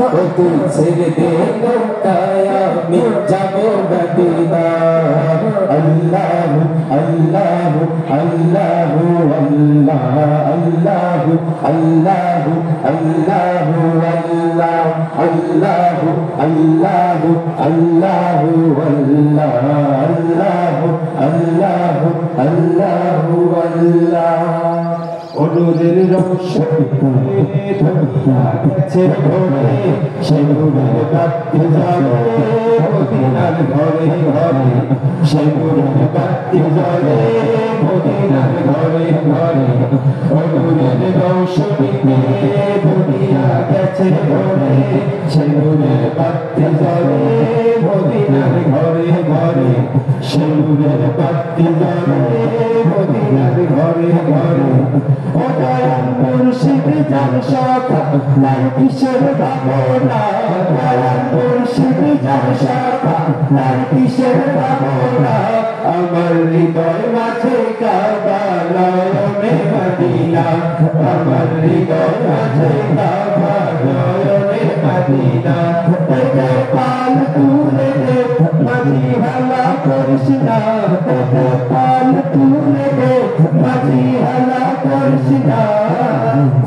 ও তুই ছেড়ে দে নৌকায় আমি যাব মদিনা আল্লাহু আল্লাহু আল্লাহু আল্লাহ আল্লাহু আল্লাহু আল্লাহু আল্লাহ আল্লাহু আল্লাহু আল্লাহু আল্লাহ আল্লাহু আল্লাহু আল্লাহু আল্লাহ অনুরের রোশনে ধরিয়া গেছে ভোরে সেগুনের বাতি জ্বলে মদিনার ঘরে ঘরে সেগুনের বাতি জ্বলে মদিনার ঘরে ঘরে অনুরের রোশনে ধরিয়া গেছে ভোরে সেগুনের বাতি জ্বলে মদিনার ঘরে ঘরে সেগুনের বাতি জ্বলে মদিনার ঘরে ঘরে ও দয়াল মুর্শিদ জান শাখা নাই কিসের ভাবনা দয়াল মুর্শিদ জান শাখা নাই কিসের ভাবনা আমার হৃদয় মাঝে কাবা নয়নে মদিনা আমার হৃদয় মাঝে কাবা নয়নে মদিনা তোকে পাল তুলে দে মাঝি হালা করিস না তোকে পাল তুলে দে মাঝি হালা করিস না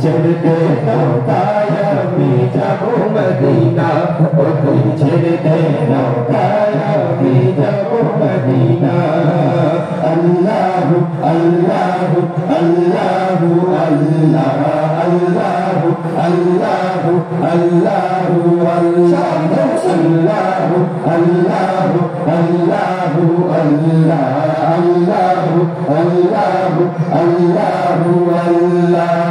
ছেড়ে দে নৌকায় আমি যাব মদিনা ও তুই ছেড়ে দে নৌকায় আমি যাব মদিনা আল্লাহু আল্লাহু আল্লাহু আল্লাহ আল্লাহু আল্লাহু আল্লাহু আল্লাহু আল্লাহু আল্লাহু আল্লাহ আল্লাহু আল্লাহু আল্লাহু আল্লাহ